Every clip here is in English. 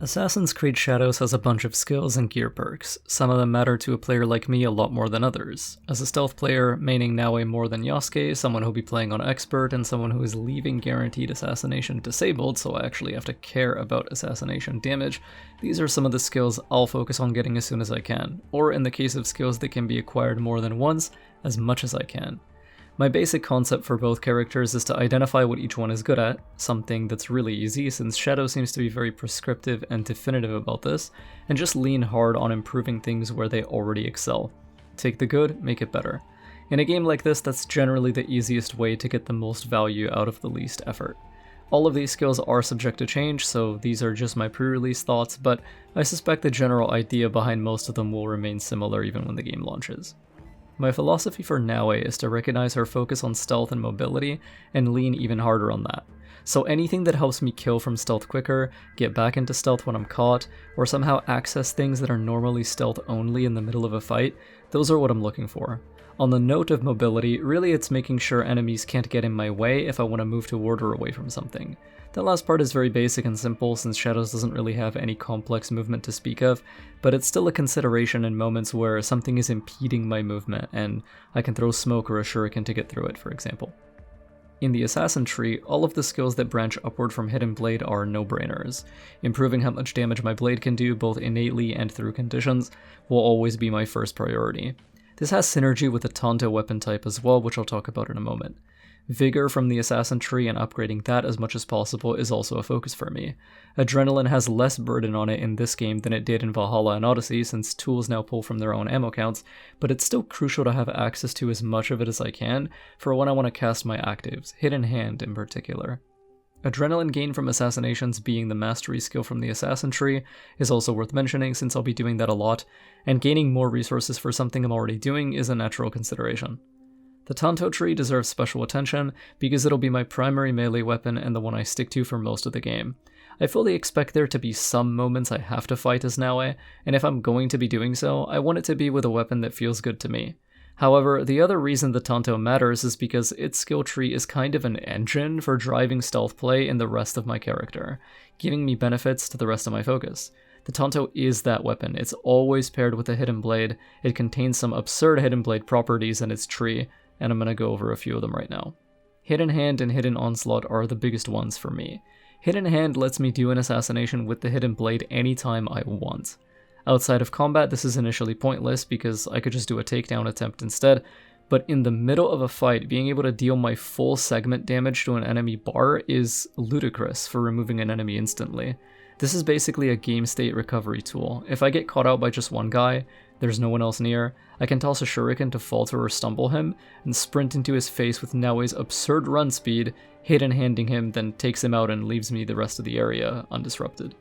Assassin's Creed Shadows has a bunch of skills and gear perks. Some of them matter to a player like me a lot more than others. As a stealth player, maining Naoe more than Yasuke, someone who'll be playing on Expert, and someone who is leaving Guaranteed Assassination disabled, so I actually have to care about Assassination damage, these are some of the skills I'll focus on getting as soon as I can, or in the case of skills that can be acquired more than once, as much as I can. My basic concept for both characters is to identify what each one is good at, something that's really easy since Shadow seems to be very prescriptive and definitive about this, and just lean hard on improving things where they already excel. Take the good, make it better. In a game like this, that's generally the easiest way to get the most value out of the least effort. All of these skills are subject to change, so these are just my pre-release thoughts, but I suspect the general idea behind most of them will remain similar even when the game launches. My philosophy for Naoe is to recognize her focus on stealth and mobility, and lean even harder on that. So anything that helps me kill from stealth quicker, get back into stealth when I'm caught, or somehow access things that are normally stealth only in the middle of a fight, those are what I'm looking for. On the note of mobility, really it's making sure enemies can't get in my way if I want to move toward or away from something. That last part is very basic and simple since Shadows doesn't really have any complex movement to speak of, but it's still a consideration in moments where something is impeding my movement and I can throw smoke or a shuriken to get through it, for example. In the Assassin tree, all of the skills that branch upward from Hidden Blade are no-brainers. Improving how much damage my blade can do, both innately and through conditions, will always be my first priority. This has synergy with the Tanto weapon type as well, which I'll talk about in a moment. Vigor from the Assassin tree and upgrading that as much as possible is also a focus for me. Adrenaline has less burden on it in this game than it did in Valhalla and Odyssey since tools now pull from their own ammo counts, but it's still crucial to have access to as much of it as I can for when I want to cast my actives, Hidden Hand in particular. Adrenaline gain from Assassinations being the mastery skill from the Assassin tree is also worth mentioning since I'll be doing that a lot, and gaining more resources for something I'm already doing is a natural consideration. The Tanto tree deserves special attention because it'll be my primary melee weapon and the one I stick to for most of the game. I fully expect there to be some moments I have to fight as Naoe, and if I'm going to be doing so, I want it to be with a weapon that feels good to me. However, the other reason the Tanto matters is because its skill tree is kind of an engine for driving stealth play in the rest of my character, giving me benefits to the rest of my focus. The Tanto is that weapon, it's always paired with a Hidden Blade, it contains some absurd Hidden Blade properties in its tree, and I'm going to go over a few of them right now. Hidden Hand and Hidden Onslaught are the biggest ones for me. Hidden Hand lets me do an assassination with the Hidden Blade anytime I want. Outside of combat, this is initially pointless because I could just do a takedown attempt instead, but in the middle of a fight, being able to deal my full segment damage to an enemy bar is ludicrous for removing an enemy instantly. This is basically a game state recovery tool. If I get caught out by just one guy, there's no one else near, I can toss a shuriken to falter or stumble him, and sprint into his face with Naoe's absurd run speed, hidden handing him, then takes him out and leaves me the rest of the area undisrupted.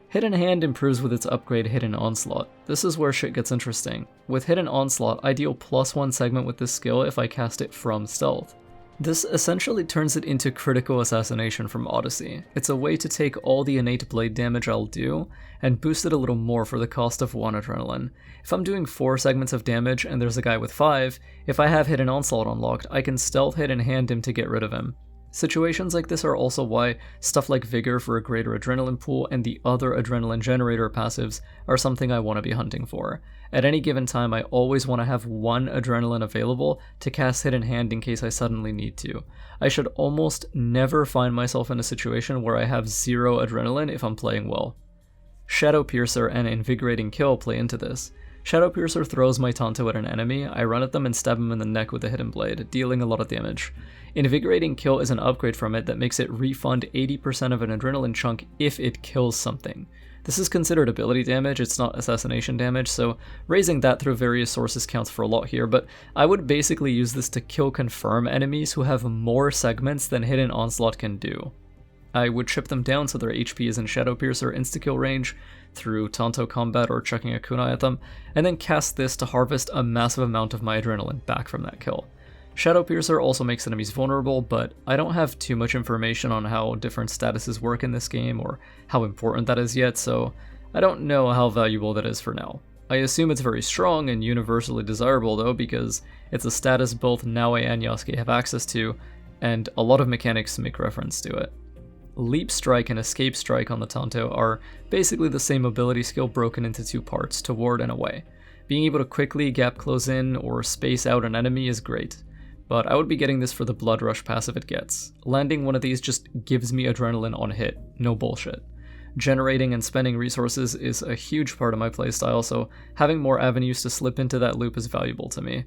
Hidden Hand improves with its upgrade Hidden Onslaught. This is where shit gets interesting. With Hidden Onslaught, I deal +1 segment with this skill if I cast it from stealth. This essentially turns it into critical assassination from Odyssey. It's a way to take all the innate blade damage I'll do, and boost it a little more for the cost of 1 adrenaline. If I'm doing 4 segments of damage and there's a guy with 5, if I have Hidden Onslaught unlocked, I can stealth Hidden Hand him to get rid of him. Situations like this are also why stuff like Vigor for a greater adrenaline pool and the other adrenaline generator passives are something I want to be hunting for. At any given time, I always want to have 1 adrenaline available to cast Hidden Hand in case I suddenly need to. I should almost never find myself in a situation where I have 0 adrenaline if I'm playing well. Shadow Piercer and Invigorating Kill play into this. Shadow Piercer throws my Tanto at an enemy, I run at them and stab him in the neck with a Hidden Blade, dealing a lot of damage. Invigorating Kill is an upgrade from it that makes it refund 80% of an adrenaline chunk if it kills something. This is considered ability damage, it's not assassination damage, so raising that through various sources counts for a lot here, but I would basically use this to kill confirm enemies who have more segments than Hidden Onslaught can do. I would chip them down so their HP is in Shadow Piercer insta-kill range through Tanto combat or chucking a kunai at them, and then cast this to harvest a massive amount of my adrenaline back from that kill. Shadow Piercer also makes enemies vulnerable, but I don't have too much information on how different statuses work in this game or how important that is yet, so I don't know how valuable that is for now. I assume it's very strong and universally desirable though, because it's a status both Naoe and Yasuke have access to, and a lot of mechanics make reference to it. Leap Strike and Escape Strike on the Tanto are basically the same ability skill broken into two parts, toward and away. Being able to quickly gap close in or space out an enemy is great, but I would be getting this for the Blood Rush passive it gets. Landing one of these just gives me adrenaline on hit, no bullshit. Generating and spending resources is a huge part of my playstyle, so having more avenues to slip into that loop is valuable to me.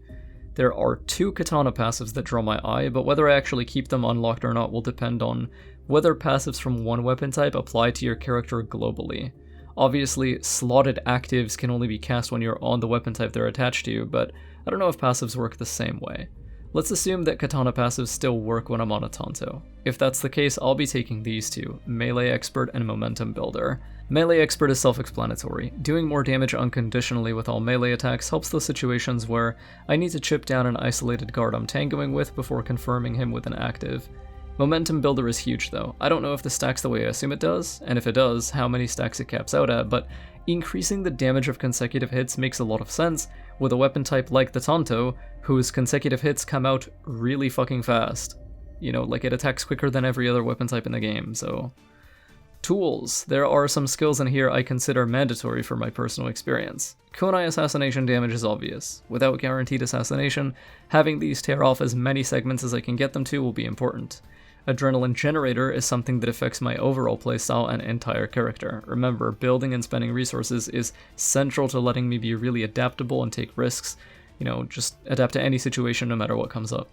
There are two Katana passives that draw my eye, but whether I actually keep them unlocked or not will depend on whether passives from one weapon type apply to your character globally. Obviously, slotted actives can only be cast when you're on the weapon type they're attached to, but I don't know if passives work the same way. Let's assume that Katana passives still work when I'm on a Tanto. If that's the case, I'll be taking these two, Melee Expert and Momentum Builder. Melee Expert is self-explanatory. Doing more damage unconditionally with all melee attacks helps those situations where I need to chip down an isolated guard I'm tangoing with before confirming him with an active. Momentum Builder is huge though. I don't know if this stacks the way I assume it does, and if it does, how many stacks it caps out at, but increasing the damage of consecutive hits makes a lot of sense with a weapon type like the Tanto, whose consecutive hits come out really fucking fast. You know, like it attacks quicker than every other weapon type in the game, so... Tools. There are some skills in here I consider mandatory for my personal experience. Kunai Assassination damage is obvious. Without guaranteed assassination, having these tear off as many segments as I can get them to will be important. Adrenaline Generator is something that affects my overall playstyle and entire character. Remember, building and spending resources is central to letting me be really adaptable and take risks. You know, just adapt to any situation no matter what comes up.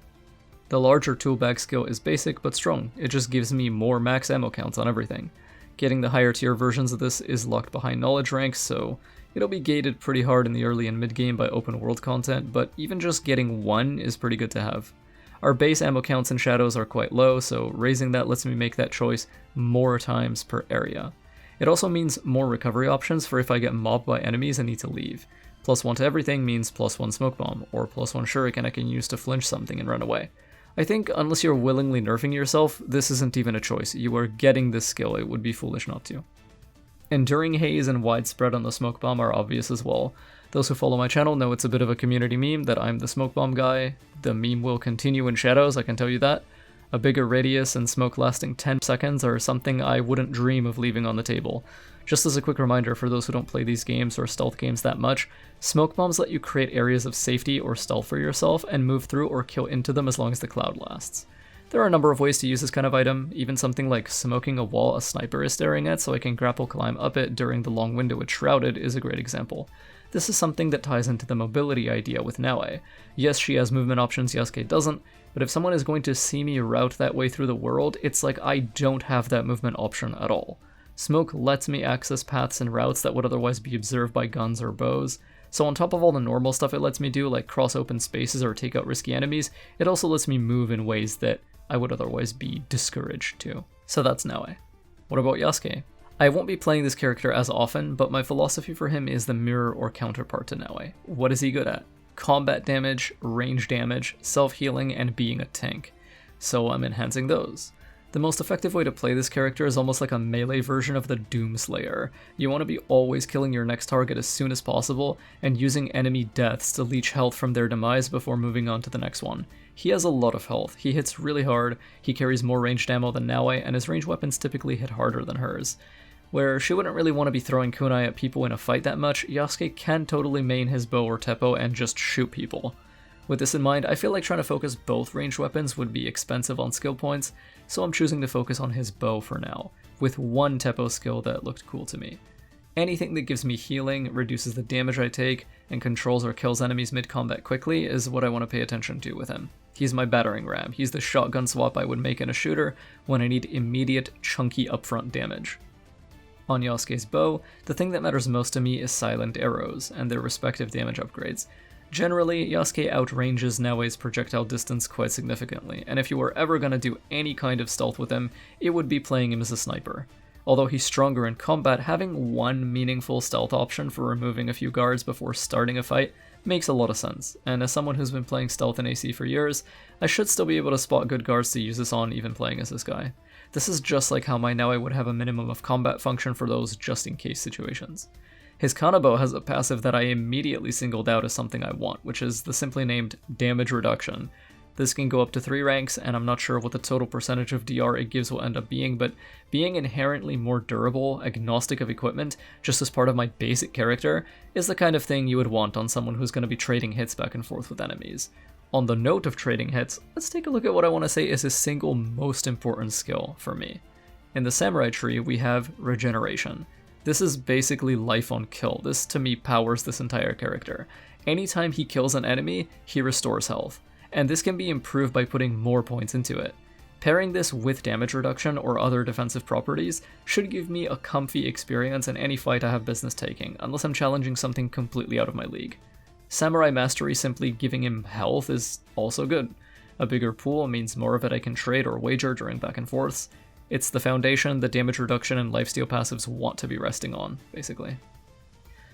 The larger tool bag skill is basic but strong. It just gives me more max ammo counts on everything. Getting the higher tier versions of this is locked behind knowledge ranks, so it'll be gated pretty hard in the early and mid game by open world content, but even just getting one is pretty good to have. Our base ammo counts in Shadows are quite low, so raising that lets me make that choice more times per area. It also means more recovery options for if I get mobbed by enemies and need to leave. +1 to everything means +1 smoke bomb, or +1 shuriken I can use to flinch something and run away. I think unless you're willingly nerfing yourself, this isn't even a choice. You are getting this skill, it would be foolish not to. Enduring Haze and Widespread on the smoke bomb are obvious as well. Those who follow my channel know it's a bit of a community meme that I'm the smoke bomb guy. The meme will continue in Shadows, I can tell you that. A bigger radius and smoke lasting 10 seconds are something I wouldn't dream of leaving on the table. Just as a quick reminder for those who don't play these games or stealth games that much, smoke bombs let you create areas of safety or stealth for yourself and move through or kill into them as long as the cloud lasts. There are a number of ways to use this kind of item, even something like smoking a wall a sniper is staring at so I can grapple climb up it during the long window it's shrouded is a great example. This is something that ties into the mobility idea with Naoe. Yes, she has movement options Yasuke doesn't, but if someone is going to see me route that way through the world, it's like I don't have that movement option at all. Smoke lets me access paths and routes that would otherwise be observed by guns or bows, so on top of all the normal stuff it lets me do, like cross open spaces or take out risky enemies, it also lets me move in ways that I would otherwise be discouraged to. So that's Naoe. What about Yasuke? I won't be playing this character as often, but my philosophy for him is the mirror or counterpart to Naoe. What is he good at? Combat damage, range damage, self-healing, and being a tank. So I'm enhancing those. The most effective way to play this character is almost like a melee version of the Doomslayer. You want to be always killing your next target as soon as possible, and using enemy deaths to leech health from their demise before moving on to the next one. He has a lot of health, he hits really hard, he carries more ranged ammo than Naoe, and his ranged weapons typically hit harder than hers. Where she wouldn't really want to be throwing kunai at people in a fight that much, Yasuke can totally main his bow or Teppo and just shoot people. With this in mind, I feel like trying to focus both ranged weapons would be expensive on skill points, so I'm choosing to focus on his bow for now, with one Teppo skill that looked cool to me. Anything that gives me healing, reduces the damage I take, and controls or kills enemies mid-combat quickly is what I want to pay attention to with him. He's my battering ram, he's the shotgun swap I would make in a shooter when I need immediate, chunky upfront damage. On Yasuke's bow, the thing that matters most to me is silent arrows, and their respective damage upgrades. Generally, Yasuke outranges Naoe's projectile distance quite significantly, and if you were ever gonna do any kind of stealth with him, it would be playing him as a sniper. Although he's stronger in combat, having one meaningful stealth option for removing a few guards before starting a fight makes a lot of sense, and as someone who's been playing stealth in AC for years, I should still be able to spot good guards to use this on even playing as this guy. This is just like how my Naoe would have a minimum of combat function for those just-in-case situations. His Kanabo has a passive that I immediately singled out as something I want, which is the simply named Damage Reduction. This can go up to 3 ranks, and I'm not sure what the total percentage of DR it gives will end up being, but being inherently more durable, agnostic of equipment, just as part of my basic character, is the kind of thing you would want on someone who's going to be trading hits back and forth with enemies. On the note of trading hits, let's take a look at what I want to say is his single most important skill for me. In the samurai tree, we have regeneration. This is basically life on kill. This, to me, powers this entire character. Anytime he kills an enemy, he restores health, and this can be improved by putting more points into it. Pairing this with damage reduction or other defensive properties should give me a comfy experience in any fight I have business taking, unless I'm challenging something completely out of my league. Samurai Mastery simply giving him health is also good. A bigger pool means more of it I can trade or wager during back and forths. It's the foundation the damage reduction and lifesteal passives want to be resting on, basically.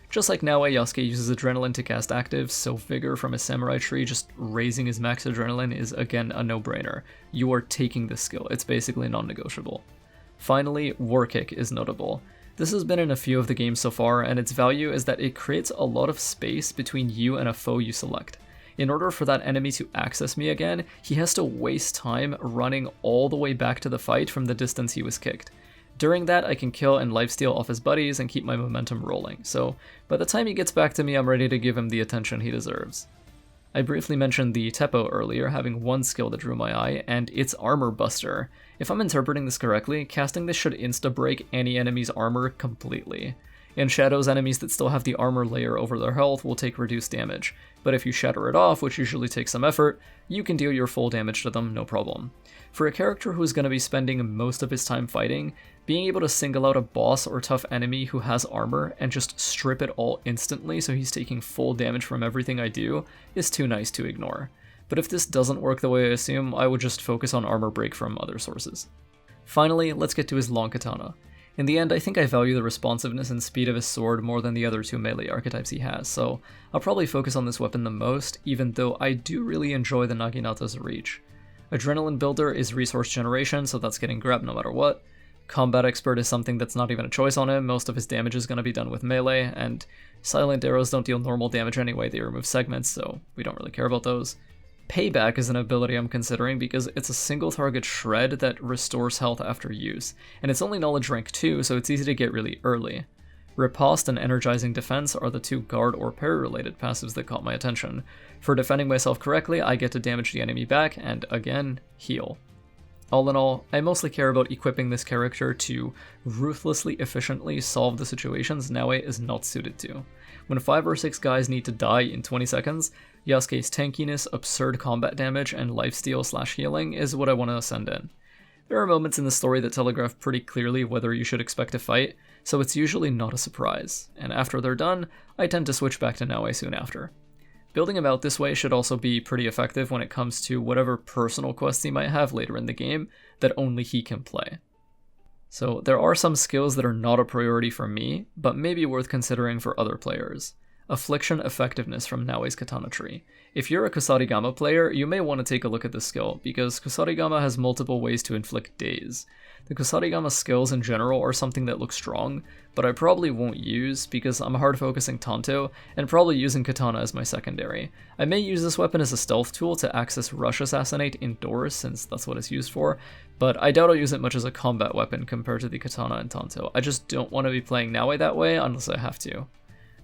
Just like Naoe, Yasuke uses Adrenaline to cast actives, so Vigor from his Samurai tree just raising his max Adrenaline is again a no-brainer. You are taking this skill, it's basically non-negotiable. Finally, War Kick is notable. This has been in a few of the games so far, and its value is that it creates a lot of space between you and a foe you select. In order for that enemy to access me again, he has to waste time running all the way back to the fight from the distance he was kicked. During that, I can kill and lifesteal off his buddies and keep my momentum rolling, so by the time he gets back to me, I'm ready to give him the attention he deserves. I briefly mentioned the Teppo earlier, having one skill that drew my eye, and it's Armor Buster. If I'm interpreting this correctly, casting this should insta-break any enemy's armor completely. In Shadows, enemies that still have the armor layer over their health will take reduced damage, but if you shatter it off, which usually takes some effort, you can deal your full damage to them, no problem. For a character who's going to be spending most of his time fighting, being able to single out a boss or tough enemy who has armor and just strip it all instantly so he's taking full damage from everything I do is too nice to ignore. But if this doesn't work the way I assume, I would just focus on armor break from other sources. Finally, let's get to his long katana. In the end, I think I value the responsiveness and speed of his sword more than the other 2 melee archetypes he has, so I'll probably focus on this weapon the most, even though I do really enjoy the Naginata's reach. Adrenaline Builder is resource generation, so that's getting grabbed no matter what. Combat Expert is something that's not even a choice on him, most of his damage is going to be done with melee, and Silent Arrows don't deal normal damage anyway, they remove segments, so we don't really care about those. Payback is an ability I'm considering because it's a single target shred that restores health after use, and it's only knowledge rank 2, so it's easy to get really early. Riposte and Energizing Defense are the 2 guard or parry related passives that caught my attention. For defending myself correctly, I get to damage the enemy back and, again, heal. All in all, I mostly care about equipping this character to ruthlessly efficiently solve the situations Naoe is not suited to. When 5 or 6 guys need to die in 20 seconds, Yasuke's tankiness, absurd combat damage, and lifesteal/healing is what I want to send in. There are moments in the story that telegraph pretty clearly whether you should expect a fight, so it's usually not a surprise, and after they're done, I tend to switch back to Naoe soon after. Building him out this way should also be pretty effective when it comes to whatever personal quests he might have later in the game that only he can play. So there are some skills that are not a priority for me, but may be worth considering for other players. Affliction Effectiveness from Naoe's Katana tree. If you're a Kusarigama player, you may want to take a look at this skill, because Kusarigama has multiple ways to inflict daze. The Kusarigama skills in general are something that look strong, but I probably won't use because I'm hard focusing Tanto, and probably using Katana as my secondary. I may use this weapon as a stealth tool to access Rush Assassinate indoors, since that's what it's used for, but I doubt I'll use it much as a combat weapon compared to the Katana and Tanto. I just don't want to be playing Naoe that way unless I have to.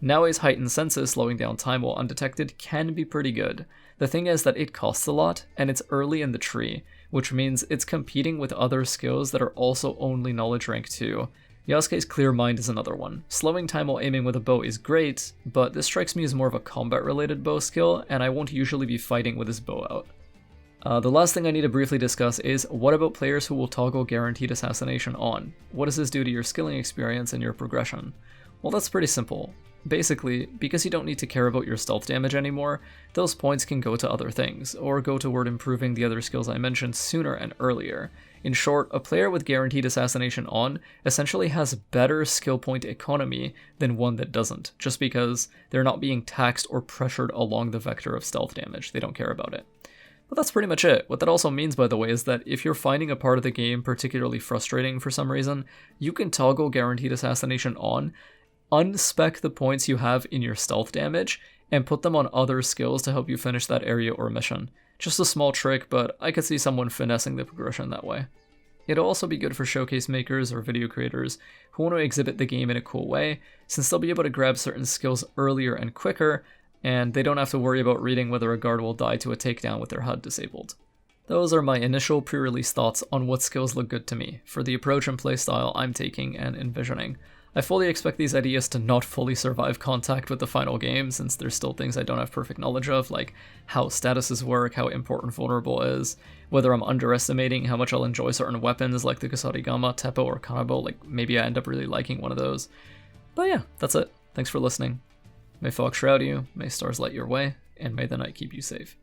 Naoe's heightened senses slowing down time while undetected can be pretty good. The thing is that it costs a lot, and it's early in the tree, which means it's competing with other skills that are also only knowledge rank 2. Yasuke's Clear Mind is another one. Slowing time while aiming with a bow is great, but this strikes me as more of a combat-related bow skill, and I won't usually be fighting with his bow out. The last thing I need to briefly discuss is, what about players who will toggle Guaranteed Assassination on? What does this do to your skilling experience and your progression? Well, that's pretty simple. Basically, because you don't need to care about your stealth damage anymore, those points can go to other things, or go toward improving the other skills I mentioned sooner and earlier. In short, a player with Guaranteed Assassination on essentially has better skill point economy than one that doesn't, just because they're not being taxed or pressured along the vector of stealth damage. They don't care about it. But that's pretty much it. What that also means, by the way, is that if you're finding a part of the game particularly frustrating for some reason, you can toggle Guaranteed Assassination on, unspec the points you have in your stealth damage, and put them on other skills to help you finish that area or mission. Just a small trick, but I could see someone finessing the progression that way. It'll also be good for showcase makers or video creators who want to exhibit the game in a cool way, since they'll be able to grab certain skills earlier and quicker, and they don't have to worry about reading whether a guard will die to a takedown with their HUD disabled. Those are my initial pre-release thoughts on what skills look good to me, for the approach and playstyle I'm taking and envisioning. I fully expect these ideas to not fully survive contact with the final game, since there's still things I don't have perfect knowledge of, like how statuses work, how important vulnerable is, whether I'm underestimating how much I'll enjoy certain weapons like the Kusarigama, Teppo, or Kanabo, like maybe I end up really liking one of those. But yeah, that's it. Thanks for listening. May fog shroud you, may stars light your way, and may the night keep you safe.